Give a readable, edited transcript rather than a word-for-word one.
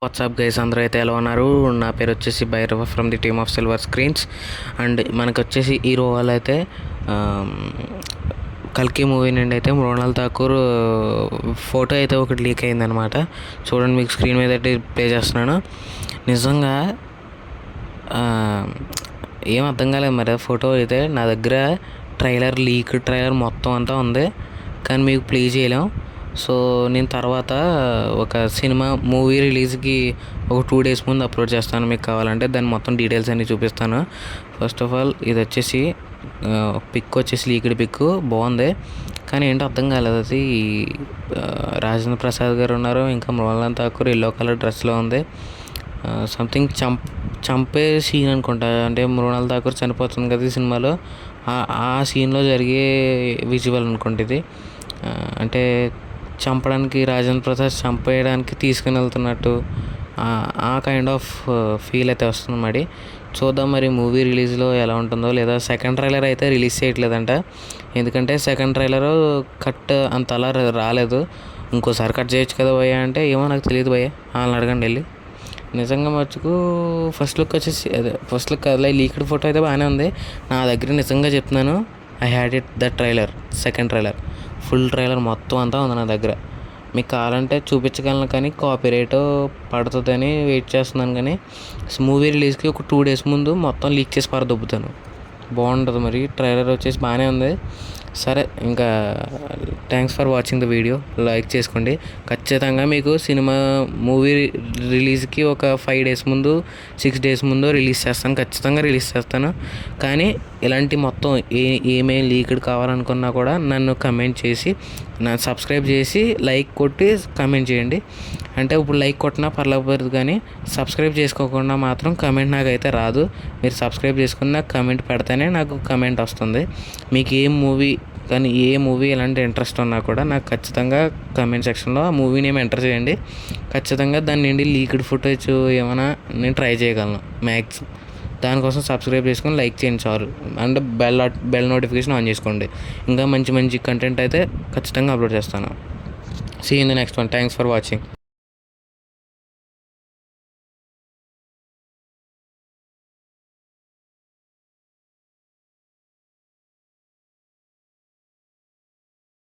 WhatsApp guys, అందరూ అయితే ఎలా ఉన్నారు? నా పేరు వచ్చేసి Bhairava from the team of silver screens. And మనకు వచ్చేసి ఈ రోజు అయితే కల్కి మూవీ నుండి అయితే మృణాల్ ఠాకూర్ ఫోటో అయితే ఒకటి లీక్ అయిందనమాట. చూడండి, మీకు స్క్రీన్ మీద అయితే ప్లే చేస్తున్నాను. నిజంగా ఏం అర్థం కాలేదు మరి. ఫోటో అయితే నా దగ్గర ట్రైలర్ మొత్తం అంతా ఉంది, కానీ మీకు ప్లే చేయలేం. సో నేను తర్వాత ఒక మూవీ రిలీజ్కి ఒక 2 days ముందు అప్లోడ్ చేస్తాను. మీకు కావాలంటే దాని మొత్తం డీటెయిల్స్ అన్నీ చూపిస్తాను. ఫస్ట్ ఆఫ్ ఆల్ ఇది వచ్చేసి పిక్ వచ్చేసి లీక్డ్ పిక్ బాగుంది, కానీ ఏంటో అర్థం కాలేదు. అది రాజేంద్ర ప్రసాద్ గారు ఉన్నారు, ఇంకా మృణాల్ ఠాకూర్ ఎల్లో కలర్ డ్రెస్లో ఉంది. సంథింగ్ చంపే సీన్ అనుకుంటా. అంటే మృణాల్ ఠాకూర్ చనిపోతుంది కదా ఈ సినిమాలో, ఆ సీన్లో జరిగే విజువల్ అనుకుంటే ఇది. అంటే చంపడానికి, రాజేంద్ర ప్రసాద్ చంపేయడానికి తీసుకుని వెళ్తున్నట్టు ఆ కైండ్ ఆఫ్ ఫీల్ అయితే వస్తుంది మరి. చూద్దాం మరి మూవీ రిలీజ్లో ఎలా ఉంటుందో. లేదా సెకండ్ ట్రైలర్ అయితే రిలీజ్ చేయట్లేదంట, ఎందుకంటే సెకండ్ ట్రైలరు కట్ అంత అలా రాలేదు. ఇంకోసారి కట్ చేయొచ్చు కదా భయ్య అంటే, ఏమో నాకు తెలియదు భయ్య, వాళ్ళని అడగండి వెళ్ళి. నిజంగా మచ్చుకు ఫస్ట్ లుక్ వచ్చేసి ఫస్ట్ లుక్ అలా లీక్డ్ ఫోటో అయితే బాగానే ఉంది. నా దగ్గర నిజంగా చెప్తున్నాను, I had it the trailer, second trailer, full trailer మొత్తం అంతా ఉంది నా దగ్గర. మీకు కావాలంటే చూపించగలను, కానీ కాపీరైట్ పడుతుందని వెయిట్ చేస్తున్నాను. కానీ మూవీ రిలీజ్కి ఒక 2 days ముందు మొత్తం లీక్ చేసి పారదొబ్బుతాను. బాగుంటుంది మరి. ట్రైలర్ వచ్చేసి బాగానే ఉంది. సరే, ఇంకా thanks for watching the video. Like చేసుకోండి. ఖచ్చితంగా మీకు మూవీ రిలీజ్కి ఒక 5 days ముందు, 6 days ముందు రిలీజ్ చేస్తాను. ఖచ్చితంగా రిలీజ్ చేస్తాను. కానీ ఇలాంటి మొత్తం ఏమేమి లీక్డ్ కావాలనుకున్నా కూడా నన్ను కమెంట్ చేసి, సబ్స్క్రైబ్ చేసి, లైక్ కొట్టి కమెంట్ చేయండి. అంటే ఇప్పుడు లైక్ కొట్టినా పర్లేదు, కానీ సబ్స్క్రైబ్ చేసుకోకుండా మాత్రం కమెంట్ నాకైతే రాదు. మీరు సబ్స్క్రైబ్ చేసుకుని నాకు కమెంట్ పెడితేనే నాకు కమెంట్ వస్తుంది. మీకు ఏ మూవీ ఎలాంటి ఇంట్రెస్ట్ ఉన్నా కూడా నాకు ఖచ్చితంగా కమెంట్ సెక్షన్లో ఆ మూవీ నేమ్ ఎంటర్ చేయండి. ఖచ్చితంగా దాని నుండి లీక్డ్ ఫుటేజ్ ఏమైనా నేను ట్రై చేయగలను మ్యాక్సిమం. దానికోసం సబ్స్క్రైబ్ చేసుకొని లైక్ చేయండి చాలు. అండ్ బెల్ నోటిఫికేషన్ ఆన్ చేసుకోండి. ఇంకా మంచి కంటెంట్ అయితే ఖచ్చితంగా అప్లోడ్ చేస్తాను. See in the next one. Thanks for watching.